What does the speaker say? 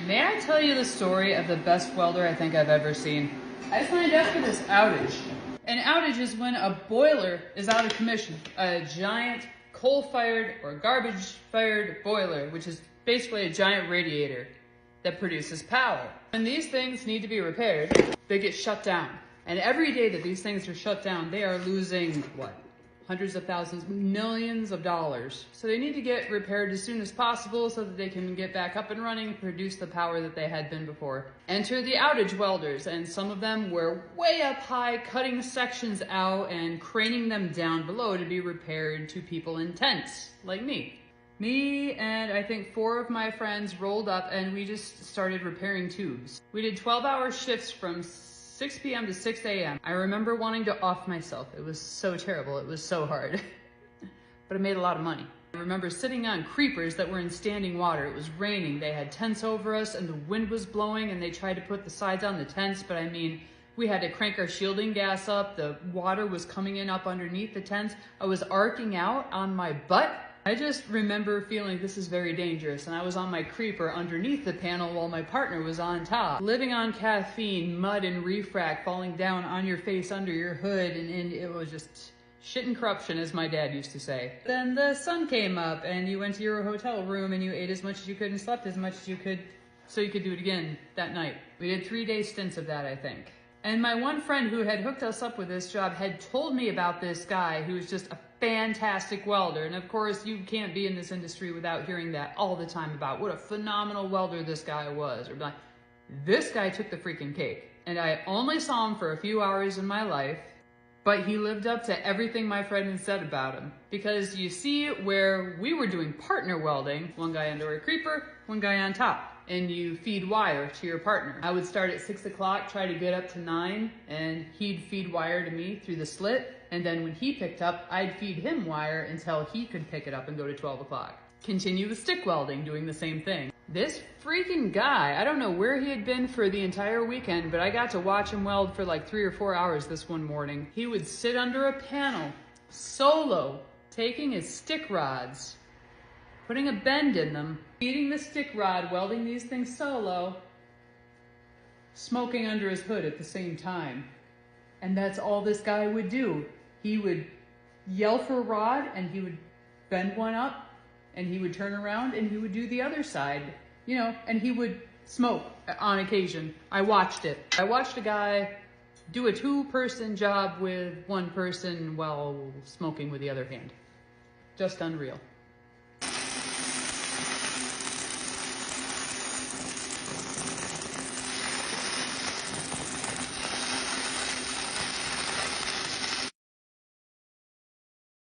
May I tell you the story of the best welder I think I've ever seen? I signed up for this outage. An outage is when a boiler is out of commission. A giant coal-fired or garbage-fired boiler, which is basically a giant radiator that produces power. When these things need to be repaired, they get shut down. And every day that these things are shut down, they are losing, what? Hundreds of thousands, millions of dollars. So they need to get repaired as soon as possible so that they can get back up and running and produce the power that they had been before. Enter the outage welders, and some of them were way up high, cutting sections out and craning them down below to be repaired to people in tents, like me. Me and I think 4 of my friends rolled up and we just started repairing tubes. We did 12-hour shifts from 6 p.m. to 6 a.m. I remember wanting to off myself. It was so terrible. It was so hard. But I made a lot of money. I remember sitting on creepers that were in standing water. It was raining. They had tents over us and the wind was blowing and they tried to put the sides on the tents, but I mean, we had to crank our shielding gas up. The water was coming in up underneath the tents. I was arcing out on my butt. I just remember feeling this is very dangerous, and I was on my creeper underneath the panel while my partner was on top. Living on caffeine, mud and refract falling down on your face under your hood, and it was just shit and corruption, as my dad used to say. Then the sun came up and you went to your hotel room and you ate as much as you could and slept as much as you could so you could do it again that night. We did 3-day stints of that, I think. And my one friend who had hooked us up with this job had told me about this guy who was just a fantastic welder. And of course, you can't be in this industry without hearing that all the time about what a phenomenal welder this guy was. Or like, this guy took the freaking cake. And I only saw him for a few hours in my life, but he lived up to everything my friend had said about him. Because you see, where we were doing partner welding, one guy under a creeper, one guy on top, and you feed wire to your partner. I would start at 6 o'clock, try to get up to 9, and he'd feed wire to me through the slit. And then when he picked up, I'd feed him wire until he could pick it up and go to 12 o'clock. Continue with stick welding, doing the same thing. This freaking guy, I don't know where he had been for the entire weekend, but I got to watch him weld for like 3 or 4 hours this one morning. He would sit under a panel, solo, taking his stick rods, putting a bend in them, feeding the stick rod, welding these things solo, smoking under his hood at the same time. And that's all this guy would do. He would yell for a rod and he would bend one up and he would turn around and he would do the other side, you know, and he would smoke on occasion. I watched it. I watched a guy do a 2-person job with 1 person while smoking with the other hand. Just unreal.